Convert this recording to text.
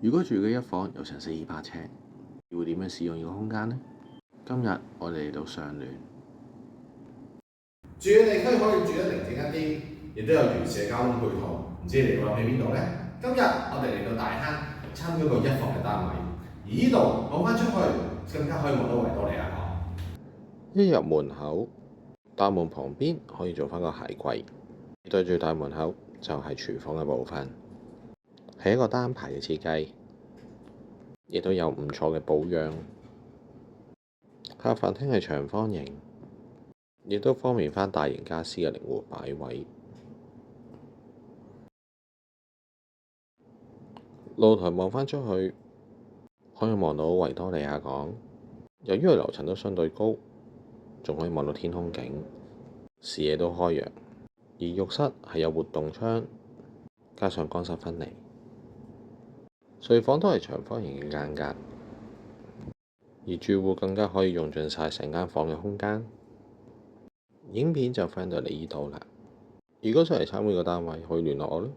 如果住嘅一房有成400尺，你會點樣使用呢個空間呢？今日我哋嚟到上聯，住嘅地區可以住得寧靜一啲，亦都有完善嘅交通配套。唔知你會諗起邊度呢？今日我哋嚟到大坑參觀個一房嘅單位，而呢度望翻出去更加可以望到維多利亞港。一入門口，大門旁邊可以做翻個鞋櫃，對住大門口就係廚房嘅部分，係一個單排嘅設計，亦都有唔錯嘅保養。客飯廳係長方形，亦都方便翻大型家私嘅靈活擺位。露台望返出去，可以望到維多利亞港。由於佢樓層都相對高，仲可以望到天空景，視野都開揚。而浴室係有活動窗，加上乾濕分離。睡房都係長方形嘅間隔，而住戶更加可以用盡晒成間房嘅空間。影片就翻到嚟呢度啦。如果想嚟參觀個單位，可以聯絡我啦。